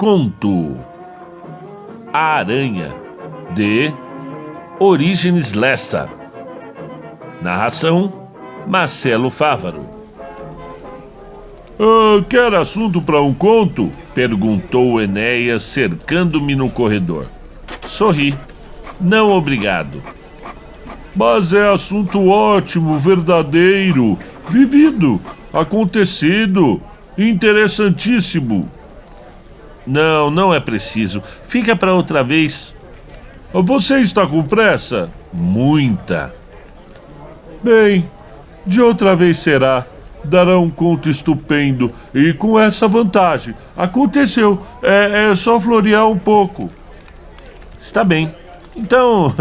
Conto A Aranha, de Orígenes Lessa. Narração Marcelo Fávaro. Quer assunto para um conto? Perguntou Enéas, cercando-me no corredor. Sorri. Não, obrigado. Mas é assunto ótimo, verdadeiro, vivido, acontecido, interessantíssimo. Não é preciso. Fica para outra vez. Você está com pressa? Muita. Bem, de outra vez será. Dará um conto estupendo. E com essa vantagem. Aconteceu. É só florear um pouco. Está bem. Então,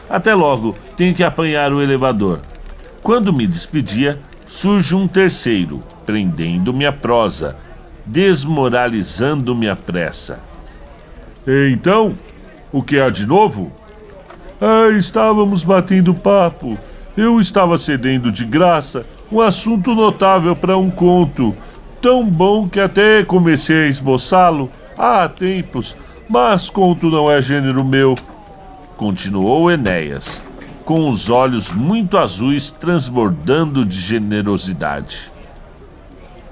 até logo. Tenho que apanhar o elevador. Quando me despedia, surge um terceiro, prendendo-me a prosa, desmoralizando-me à pressa. Então, o que há de novo? Estávamos batendo papo. Eu estava cedendo de graça um assunto notável para um conto, tão bom que até comecei a esboçá-lo há tempos, mas conto não é gênero meu, continuou Enéas, com os olhos muito azuis transbordando de generosidade.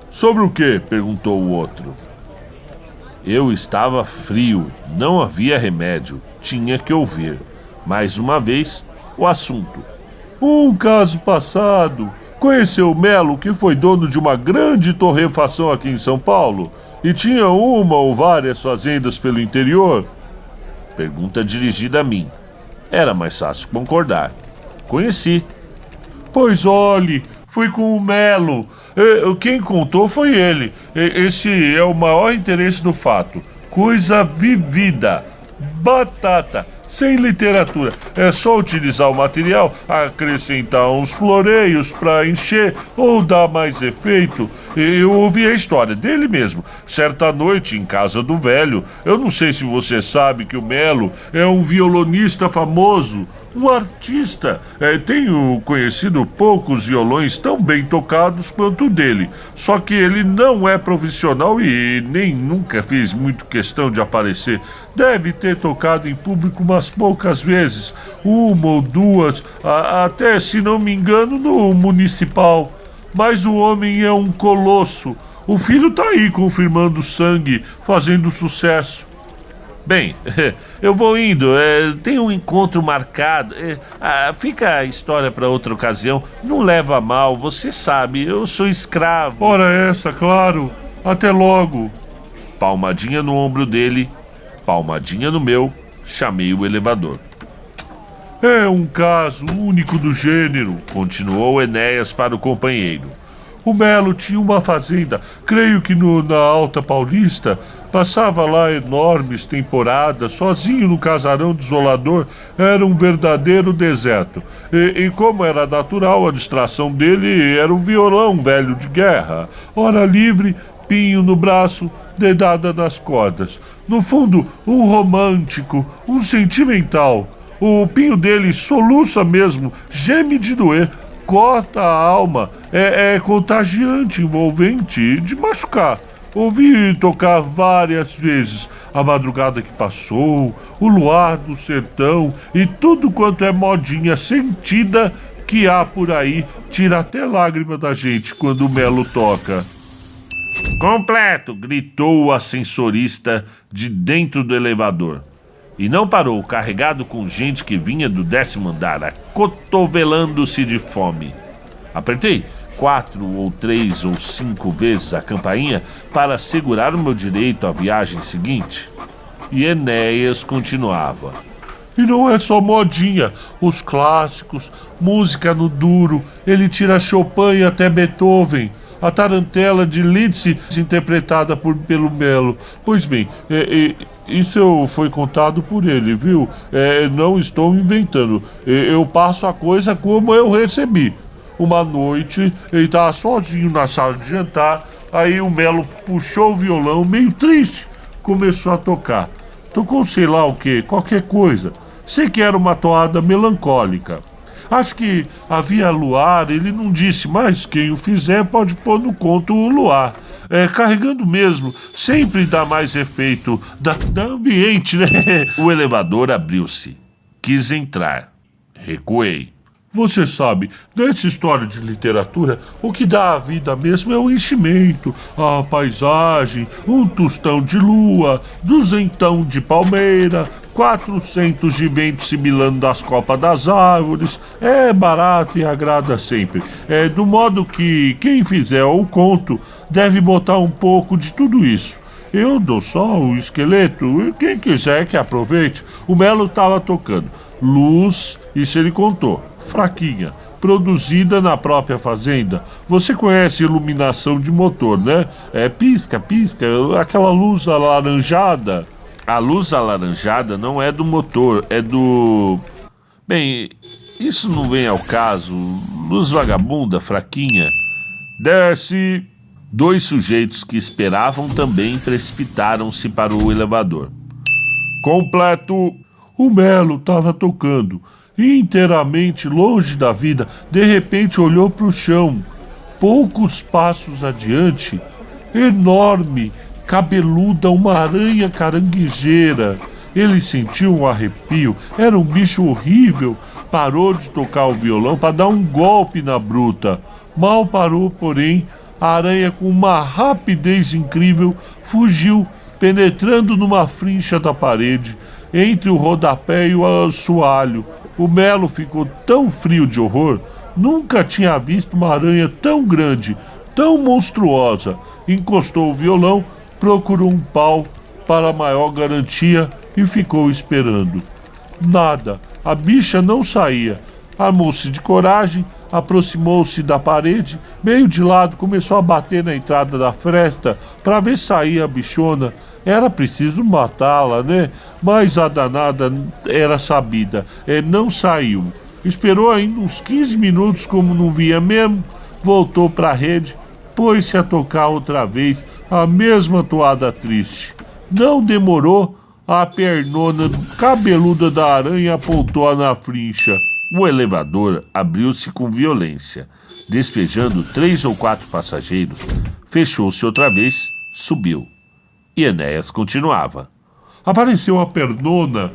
Sobre o quê? Perguntou o outro. Eu estava frio, não havia remédio, tinha que ouvir, mais uma vez, o assunto. Um caso passado. Conheceu o Melo, que foi dono de uma grande torrefação aqui em São Paulo e tinha uma ou várias fazendas pelo interior? Pergunta dirigida a mim. Era mais fácil concordar. Conheci. Pois olhe, fui com o Melo. Quem contou foi ele. Esse é o maior interesse do fato. Coisa vivida. Batata. Sem literatura, é só utilizar o material, acrescentar uns floreios para encher ou dar mais efeito. Eu ouvi a história dele mesmo, certa noite em casa do velho. Eu não sei se você sabe que o Melo é um violonista famoso, um artista. Tenho conhecido poucos violões tão bem tocados quanto o dele. Só que ele não é profissional e nem nunca fez muito questão de aparecer. Deve ter tocado em público umas poucas vezes, uma ou duas, até, se não me engano, no municipal. Mas o homem é um colosso. O filho tá aí confirmando sangue, fazendo sucesso. Bem, eu vou indo, tem um encontro marcado, fica a história para outra ocasião, não leva a mal, você sabe, eu sou escravo. Ora essa, claro, até logo. Palmadinha no ombro dele, palmadinha no meu, chamei o elevador. É um caso único do gênero, continuou Enéas para o companheiro. O Melo tinha uma fazenda, creio que na Alta Paulista. Passava lá enormes temporadas, sozinho no casarão desolador, era um verdadeiro deserto. E como era natural, a distração dele era o violão velho de guerra. Hora livre, pinho no braço, dedada nas cordas. No fundo, um romântico, um sentimental. O pinho dele soluça mesmo, geme de doer, corta a alma, é contagiante, envolvente, de machucar. Ouvi tocar várias vezes a madrugada que passou, o luar do sertão e tudo quanto é modinha sentida que há por aí, tira até lágrima da gente quando o Melo toca. Completo! Gritou o ascensorista de dentro do elevador. E não parou, carregado com gente que vinha do 10º andar, acotovelando-se de fome. Apertei 4 ou 3 ou 5 vezes a campainha para assegurar o meu direito à viagem seguinte. E Enéas continuava. E não é só modinha, os clássicos, música no duro, ele tira Chopin e até Beethoven, a tarantela de Liszt interpretada pelo Melo. Pois bem, isso foi contado por ele, viu? Não estou inventando, eu passo a coisa como eu recebi. Uma noite, ele estava sozinho na sala de jantar, aí o Melo puxou o violão, meio triste, começou a tocar. Tocou sei lá o quê, qualquer coisa. Sei que era uma toada melancólica. Acho que havia luar, ele não disse, mas quem o fizer pode pôr no conto o luar. Carregando mesmo, sempre dá mais efeito, dá ambiente, né? O elevador abriu-se. Quis entrar. Recuei. Você sabe, nessa história de literatura, o que dá a vida mesmo é o enchimento, a paisagem, um tostão de lua, duzentão de palmeira, 400 de vento sibilando das copas das árvores. É barato e agrada sempre. Do modo que quem fizer o conto deve botar um pouco de tudo isso. Eu dou só o esqueleto e quem quiser que aproveite. O Melo estava tocando. Luz, isso ele contou. Fraquinha, produzida na própria fazenda. Você conhece iluminação de motor, né? Pisca, aquela luz alaranjada. A luz alaranjada não é do motor, é do... Bem, isso não vem ao caso. Luz vagabunda, fraquinha. Desce. 2 sujeitos que esperavam também precipitaram-se para o elevador. Completo. O Melo estava tocando. Inteiramente longe da vida, de repente olhou para o chão. Poucos passos adiante, enorme, cabeluda, uma aranha caranguejeira. Ele sentiu um arrepio, era um bicho horrível. Parou de tocar o violão para dar um golpe na bruta. Mal parou, porém, a aranha, com uma rapidez incrível, fugiu, penetrando numa frincha da parede, entre o rodapé e o assoalho. O Melo ficou tão frio de horror, nunca tinha visto uma aranha tão grande, tão monstruosa. Encostou o violão, procurou um pau para maior garantia e ficou esperando. Nada, a bicha não saía. Armou-se de coragem, aproximou-se da parede, meio de lado, começou a bater na entrada da fresta para ver se saía a bichona. Era preciso matá-la, né? Mas a danada era sabida, não saiu. Esperou ainda uns 15 minutos, como não via mesmo, voltou para a rede, pôs-se a tocar outra vez a mesma toada triste. Não demorou, a pernona cabeluda da aranha apontou-a na frincha. O elevador abriu-se com violência, despejando 3 ou 4 passageiros, fechou-se outra vez, subiu. E Enéas continuava. Apareceu a pernona,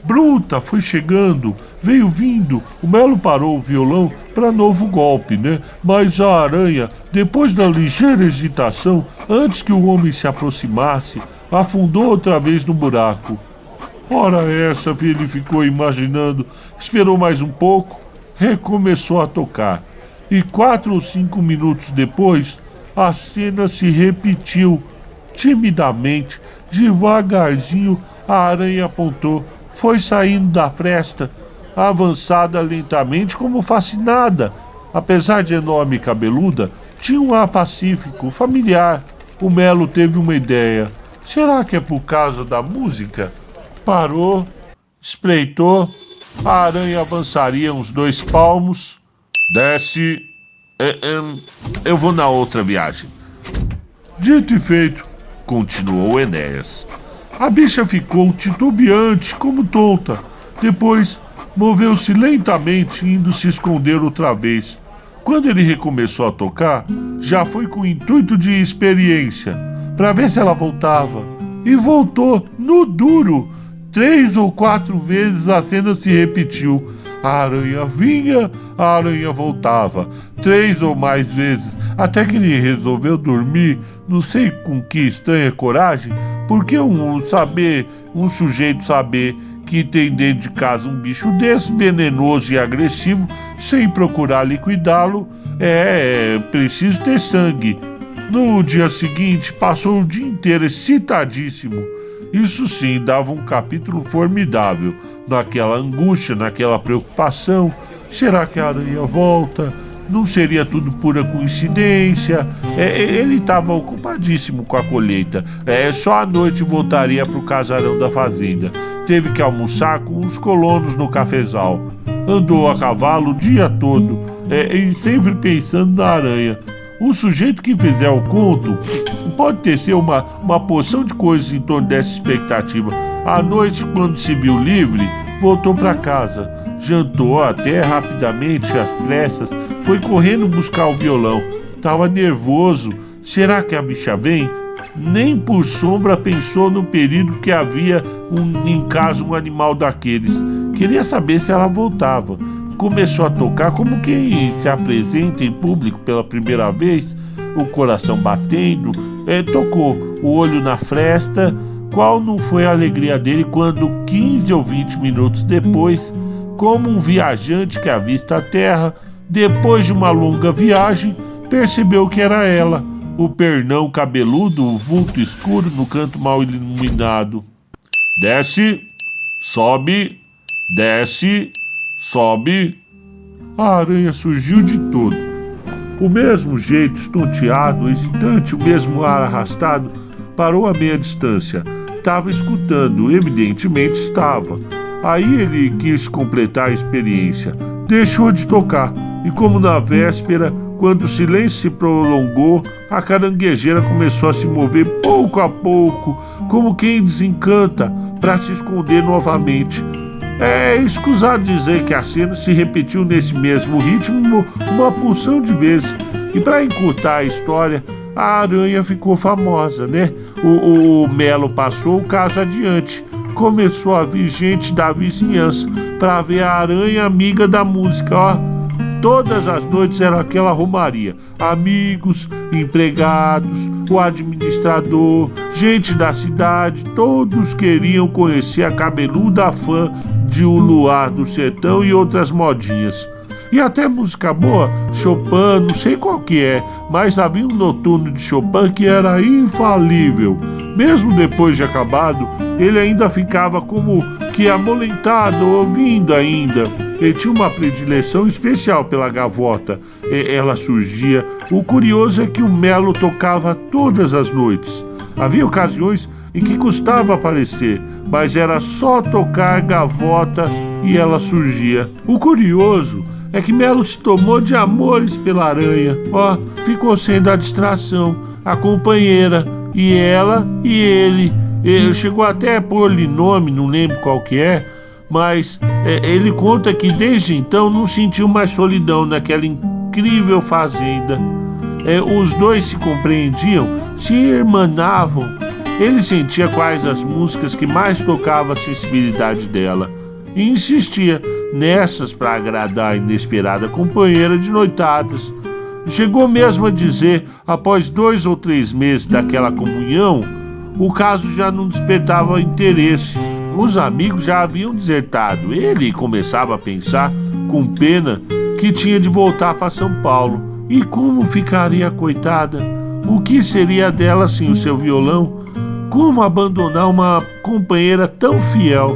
bruta, foi chegando, veio vindo. O Melo parou o violão para novo golpe, né? Mas a aranha, depois da ligeira hesitação, antes que o homem se aproximasse, afundou outra vez no buraco. Ora essa, ele ficou imaginando, esperou mais um pouco, recomeçou a tocar. E 4 ou 5 minutos depois, a cena se repetiu. Timidamente, devagarzinho, a aranha apontou, foi saindo da fresta, avançada lentamente como fascinada. Apesar de enorme e cabeluda, tinha um ar pacífico, familiar. O Melo teve uma ideia. Será que é por causa da música? Parou, espreitou, a aranha avançaria uns 2 palmos. Desce. Eu vou na outra viagem. Dito e feito, continuou Enéas. A bicha ficou titubeante, como tonta. Depois, moveu-se lentamente, indo se esconder outra vez. Quando ele recomeçou a tocar, já foi com o intuito de experiência, para ver se ela voltava. E voltou, no duro. 3 ou 4 vezes a cena se repetiu. A aranha vinha, a aranha voltava. 3 ou mais vezes, até que ele resolveu dormir, não sei com que estranha coragem, porque um sujeito saber que tem dentro de casa um bicho desse, venenoso e agressivo, sem procurar liquidá-lo, preciso ter sangue. No dia seguinte, passou o dia inteiro excitadíssimo. Isso sim, dava um capítulo formidável, naquela angústia, naquela preocupação. Será que a aranha volta? Não seria tudo pura coincidência? Ele estava ocupadíssimo com a colheita. Só à noite voltaria para o casarão da fazenda. Teve que almoçar com os colonos no cafezal. Andou a cavalo o dia todo, e sempre pensando na aranha. O sujeito que fizer o conto pode tecer uma porção de coisas em torno dessa expectativa. À noite, quando se viu livre, voltou para casa. jantou até rapidamente, às pressas, foi correndo buscar o violão. Tava nervoso. Será que a bicha vem? Nem por sombra pensou no perigo que havia em casa um animal daqueles. Queria saber se ela voltava. Começou a tocar como quem se apresenta em público pela primeira vez, o coração batendo. Tocou, o olho na fresta. Qual não foi a alegria dele quando, 15 ou 20 minutos depois, como um viajante que avista a terra, depois de uma longa viagem, percebeu que era ela, o pernão cabeludo, o vulto escuro no canto mal iluminado. Desce, sobe, desce, sobe. A aranha surgiu de todo. O mesmo jeito, estonteado, hesitante, o mesmo ar arrastado, parou a meia distância. Estava escutando, evidentemente estava. Aí ele quis completar a experiência. Deixou de tocar, e como na véspera, quando o silêncio se prolongou, a caranguejeira começou a se mover pouco a pouco, como quem desencanta, para se esconder novamente. É escusado dizer que a cena se repetiu nesse mesmo ritmo uma porção de vezes. E para encurtar a história, a aranha ficou famosa, né? O Melo passou o caso adiante. Começou a vir gente da vizinhança para ver a aranha amiga da música, ó. Todas as noites era aquela romaria. Amigos, empregados, o administrador, gente da cidade, todos queriam conhecer a cabeluda fã de O Luar do Sertão e outras modinhas. E até música boa, Chopin, não sei qual que é, mas havia um noturno de Chopin que era infalível. Mesmo depois de acabado, ele ainda ficava como que amolentado, ouvindo ainda. Ele tinha uma predileção especial pela gavota. Ela surgia. O curioso é que o Melo tocava todas as noites. Havia ocasiões em que custava aparecer, mas era só tocar gavota e ela surgia. O curioso é que Melo se tomou de amores pela aranha. Ficou sendo a distração, a companheira, e ela e ele. Ele chegou até a pôr-lhe nome, não lembro qual que é, mas ele conta que desde então não sentiu mais solidão naquela incrível fazenda. Os dois se compreendiam, se irmanavam. Ele sentia quais as músicas que mais tocavam a sensibilidade dela e insistia nessas para agradar a inesperada companheira de noitadas. Chegou mesmo a dizer, após 2 ou 3 meses daquela comunhão, o caso já não despertava interesse. Os amigos já haviam desertado. Ele começava a pensar, com pena, que tinha de voltar para São Paulo. E como ficaria a coitada? O que seria dela sem o seu violão? Como abandonar uma companheira tão fiel?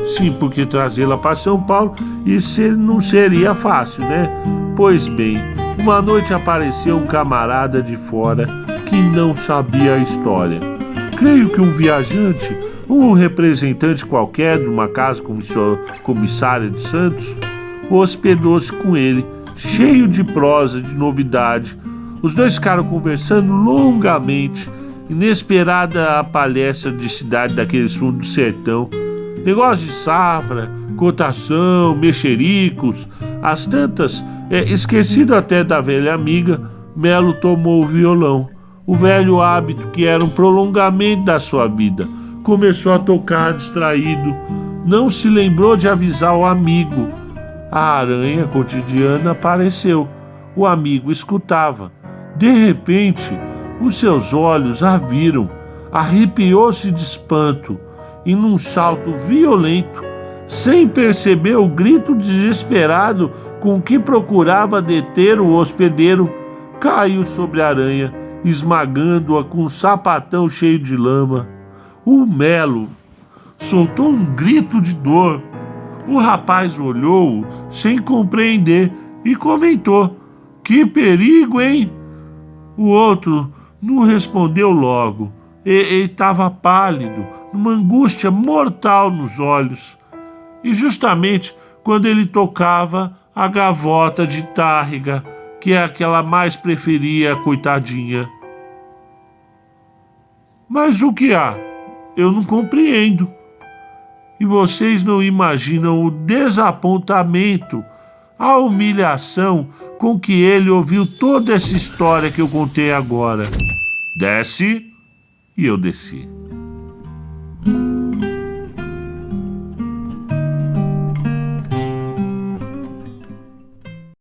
Sim, porque trazê-la para São Paulo, isso não seria fácil, né? Pois bem, uma noite apareceu um camarada de fora que não sabia a história. Creio que um viajante, um representante qualquer de uma casa comissária de Santos, hospedou-se com ele, cheio de prosa, de novidade. Os dois ficaram conversando longamente. Inesperada a palestra de cidade daqueles fundos do sertão. Negócio de safra, cotação, mexericos, as tantas, esquecido até da velha amiga, Melo tomou o violão. O velho hábito que era um prolongamento da sua vida. Começou a tocar distraído. Não se lembrou de avisar o amigo. A aranha cotidiana apareceu. O amigo escutava. De repente, os seus olhos a viram. Arrepiou-se de espanto e, num salto violento, sem perceber o grito desesperado com que procurava deter o hospedeiro, caiu sobre a aranha, esmagando-a com um sapatão cheio de lama. O Melo soltou um grito de dor. O rapaz olhou sem compreender e comentou: "Que perigo, hein?" O outro não respondeu logo. Ele estava pálido, numa angústia mortal nos olhos. E justamente quando ele tocava a gavota de Tárrega, que é a que ela mais preferia, coitadinha. Mas o que há? Eu não compreendo. E vocês não imaginam o desapontamento, a humilhação com que ele ouviu toda essa história que eu contei agora. Desce, e eu desci.